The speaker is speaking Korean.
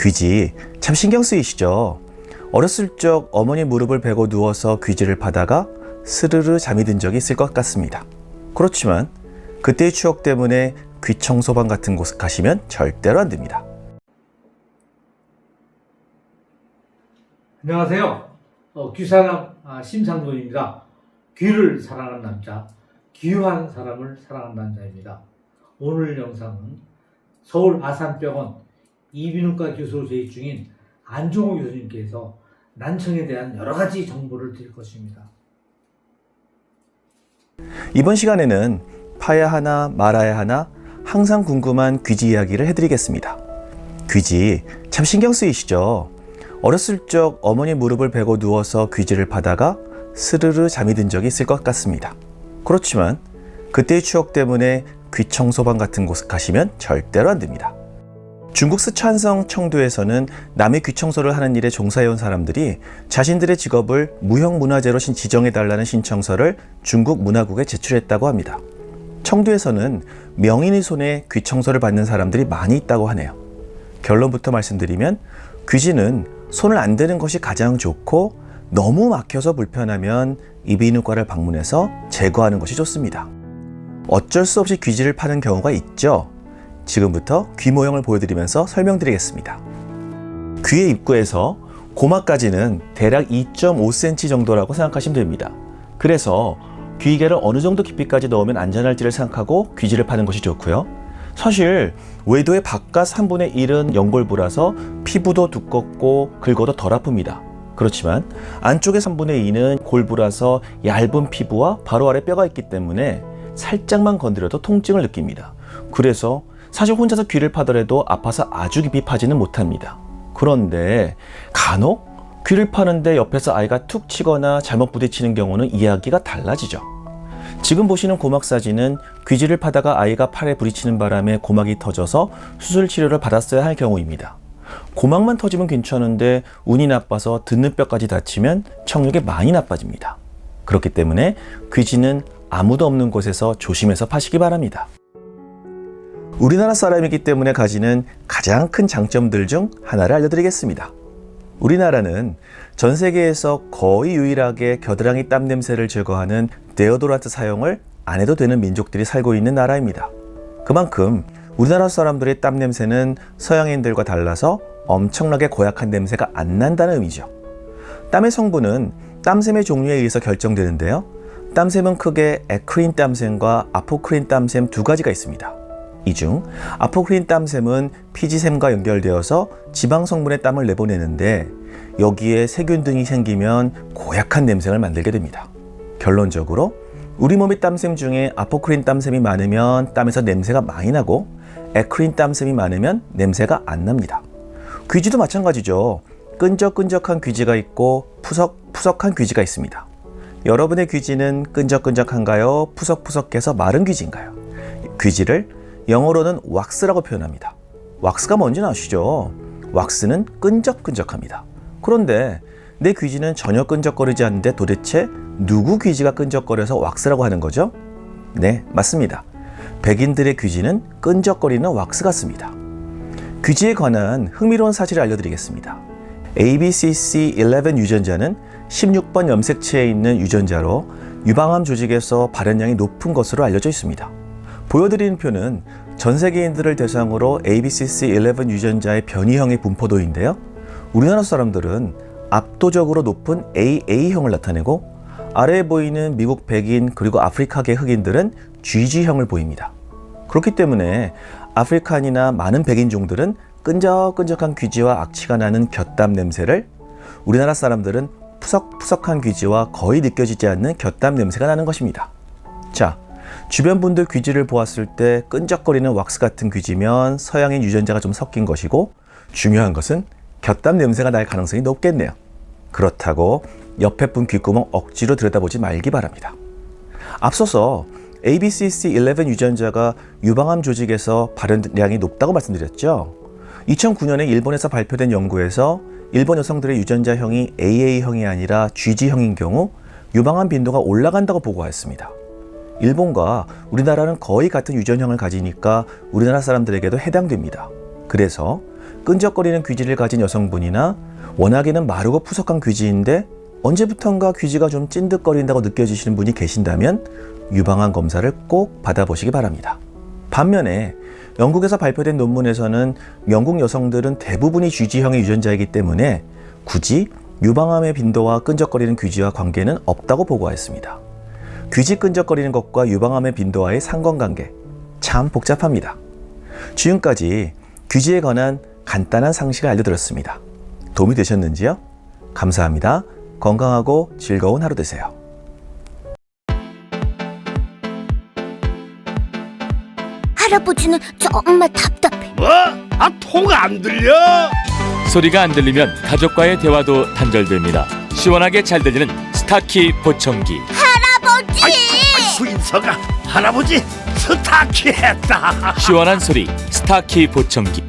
귀지 참 신경 쓰이시죠? 어렸을 적 어머니 무릎을 베고 누워서 귀지를 파다가 스르르 잠이 든 적이 있을 것 같습니다. 그렇지만 그때의 추억 때문에 귀 청소방 같은 곳 가시면 절대로 안 됩니다. 안녕하세요. 귀사람 심상돈입니다. 귀를 사랑하는 남자, 귀한 사람을 사랑하는 남자입니다. 오늘 영상은 서울 아산병원 이비인후과 교수로 재직 중인 안종호 교수님께서 난청에 대한 여러 가지 정보를 드릴 것입니다. 이번 시간에는 파야 하나 말아야 하나 항상 궁금한 귀지 이야기를 해드리겠습니다. 귀지 참 신경 쓰이시죠? 어렸을 적 어머니 무릎을 베고 누워서 귀지를 파다가 스르르 잠이 든 적이 있을 것 같습니다. 그렇지만 그때의 추억 때문에 귀 청소방 같은 곳 가시면 절대로 안 됩니다. 중국 스촨성 청두에서는 남의 귀 청소를 하는 일에 종사해온 사람들이 자신들의 직업을 무형문화재로 지정해달라는 신청서를 중국 문화국에 제출했다고 합니다. 청두에서는 명인의 손에 귀 청소를 받는 사람들이 많이 있다고 하네요. 결론부터 말씀드리면 귀지는 손을 안 대는 것이 가장 좋고 너무 막혀서 불편하면 이비인후과를 방문해서 제거하는 것이 좋습니다. 어쩔 수 없이 귀지를 파는 경우가 있죠. 지금부터 귀 모형을 보여드리면서 설명드리겠습니다. 귀의 입구에서 고막까지는 대략 2.5cm 정도라고 생각하시면 됩니다. 그래서 귀이개를 어느 정도 깊이까지 넣으면 안전할지를 생각하고 귀지를 파는 것이 좋고요. 사실 외도의 바깥 3분의 1은 연골부라서 피부도 두껍고 긁어도 덜 아픕니다. 그렇지만 안쪽의 3분의 2는 골부라서 얇은 피부와 바로 아래 뼈가 있기 때문에 살짝만 건드려도 통증을 느낍니다. 그래서 사실 혼자서 귀를 파더라도 아파서 아주 깊이 파지는 못합니다. 그런데 간혹 귀를 파는데 옆에서 아이가 툭 치거나 잘못 부딪히는 경우는 이야기가 달라지죠. 지금 보시는 고막 사진은 귀지를 파다가 아이가 팔에 부딪히는 바람에 고막이 터져서 수술 치료를 받았어야 할 경우입니다. 고막만 터지면 괜찮은데 운이 나빠서 듣는 뼈까지 다치면 청력이 많이 나빠집니다. 그렇기 때문에 귀지는 아무도 없는 곳에서 조심해서 파시기 바랍니다. 우리나라 사람이기 때문에 가지는 가장 큰 장점들 중 하나를 알려드리겠습니다. 우리나라는 전 세계에서 거의 유일하게 겨드랑이 땀 냄새를 제거하는 데오도란트 사용을 안 해도 되는 민족들이 살고 있는 나라입니다. 그만큼 우리나라 사람들의 땀 냄새는 서양인들과 달라서 엄청나게 고약한 냄새가 안 난다는 의미죠. 땀의 성분은 땀샘의 종류에 의해서 결정되는데요. 땀샘은 크게 에크린 땀샘과 아포크린 땀샘 두 가지가 있습니다. 이 중 아포크린 땀샘은 피지샘과 연결되어서 지방 성분의 땀을 내보내는데 여기에 세균 등이 생기면 고약한 냄새를 만들게 됩니다. 결론적으로 우리 몸의 땀샘 중에 아포크린 땀샘이 많으면 땀에서 냄새가 많이 나고 에크린 땀샘이 많으면 냄새가 안 납니다. 귀지도 마찬가지죠. 끈적끈적한 귀지가 있고 푸석푸석한 귀지가 있습니다. 여러분의 귀지는 끈적끈적한가요? 푸석푸석해서 마른 귀지인가요? 귀지를 영어로는 왁스라고 표현합니다. 왁스가 뭔지는 아시죠? 왁스는 끈적끈적합니다. 그런데 내 귀지는 전혀 끈적거리지 않는데 도대체 누구 귀지가 끈적거려서 왁스라고 하는 거죠? 네, 맞습니다. 백인들의 귀지는 끈적거리는 왁스 같습니다. 귀지에 관한 흥미로운 사실을 알려드리겠습니다. ABCC11 유전자는 16번 염색체에 있는 유전자로 유방암 조직에서 발현량이 높은 것으로 알려져 있습니다. 보여드리는 표는 전 세계인들을 대상으로 ABCC11 유전자의 변이형의 분포도인데요. 우리나라 사람들은 압도적으로 높은 AA형을 나타내고 아래에 보이는 미국 백인 그리고 아프리카계 흑인들은 GG형을 보입니다. 그렇기 때문에 아프리칸이나 많은 백인종들은 끈적끈적한 귀지와 악취가 나는 곁땀 냄새를, 우리나라 사람들은 푸석푸석한 귀지와 거의 느껴지지 않는 곁땀 냄새가 나는 것입니다. 자, 주변 분들 귀지를 보았을 때 끈적거리는 왁스 같은 귀지면 서양인 유전자가 좀 섞인 것이고, 중요한 것은 곁땀 냄새가 날 가능성이 높겠네요. 그렇다고 옆에 분 귓구멍 억지로 들여다보지 말기 바랍니다. 앞서서 ABCC11 유전자가 유방암 조직에서 발현량이 높다고 말씀드렸죠. 2009년에 일본에서 발표된 연구에서 일본 여성들의 유전자형이 AA형이 아니라 GG형인 경우 유방암 빈도가 올라간다고 보고하였습니다. 일본과 우리나라는 거의 같은 유전형을 가지니까 우리나라 사람들에게도 해당됩니다. 그래서 끈적거리는 귀지를 가진 여성분이나 워낙에는 마르고 푸석한 귀지인데 언제부턴가 귀지가 좀 찐득거린다고 느껴지시는 분이 계신다면 유방암 검사를 꼭 받아보시기 바랍니다. 반면에 영국에서 발표된 논문에서는 영국 여성들은 대부분이 GG형의 유전자이기 때문에 굳이 유방암의 빈도와 끈적거리는 귀지와 관계는 없다고 보고하였습니다. 귀지 끈적거리는 것과 유방암의 빈도와의 상관관계 참 복잡합니다. 지금까지 귀지에 관한 간단한 상식을 알려드렸습니다. 도움이 되셨는지요? 감사합니다. 건강하고 즐거운 하루 되세요. 할아버지는 정말 답답해. 뭐? 통 안 들려? 소리가 안 들리면 가족과의 대화도 단절됩니다. 시원하게 잘 들리는 스타키 보청기. 할아버지! 수인서가 할아버지 스타키 했다. 시원한 소리 스타키 보청기.